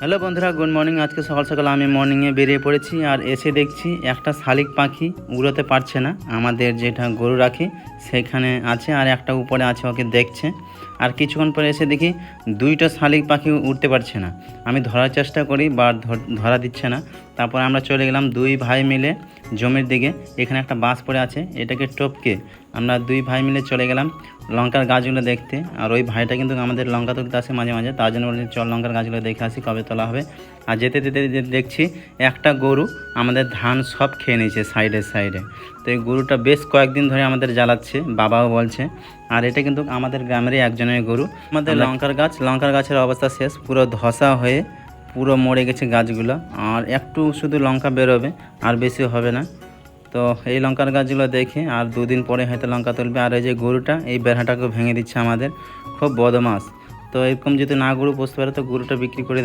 Hello বন্ধুরা, good morning. আজকে সকাল সকাল আমি মর্নিংয়ে বেরিয়ে পড়েছি আর এসে দেখছি একটা শালিক পাখি উড়োতে পারছে না। আমাদের যেটা গরু রাখি সেখানে আছে আর একটা উপরে আছে, ওকে দেখছে। আর কিছুক্ষণ পরে এসে দেখি দুইটা শালিক পাখি উঠতে পারছে না। আমি ধরার চেষ্টা করি বা ধরা দিচ্ছে না। তারপর আমরা চলে গেলাম দুই ভাই মিলে জমির দিকে। এখানে একটা বাঁশ পড়ে আছে, এটাকে টপকে আমরা দুই ভাই মিলে চলে গেলাম লঙ্কার গাছগুলো দেখতে। আর ওই ভাইটা কিন্তু আমাদের লঙ্কা তুলতে আসে মাঝে মাঝে, তার জন্য বলছি চল লঙ্কার গাছগুলো দেখে আসি কবে তোলা হবে। আর যেতে যেতে দেখছি একটা গরু আমাদের ধান সব খেয়ে নিয়েছে সাইডে। তো এই গরুটা বেশ কয়েকদিন ধরে আমাদের জ্বালাচ্ছে, বাবাও বলছে। আর এটা কিন্তু আমাদের গ্রামেরই একজনের গরু। আমাদের লঙ্কার গাছের অবস্থা শেষ, পুরো ধসা হয়ে পুরো মরে গেছে গাছগুলো। আর একটু শুধু লঙ্কা বেরোবে, আর বেশি হবে না। তো এই লঙ্কার গাছগুলো দেখে আর দুদিন পরে হয়তো লঙ্কা তুলবে। আর এই যে গরুটা এই বেড়াটাকে ভেঙে দিচ্ছে আমাদের, খুব বদমাস। তো এরকম যদি না গরু পুষতে পারে তো গরুটা বিক্রি করে দেয়।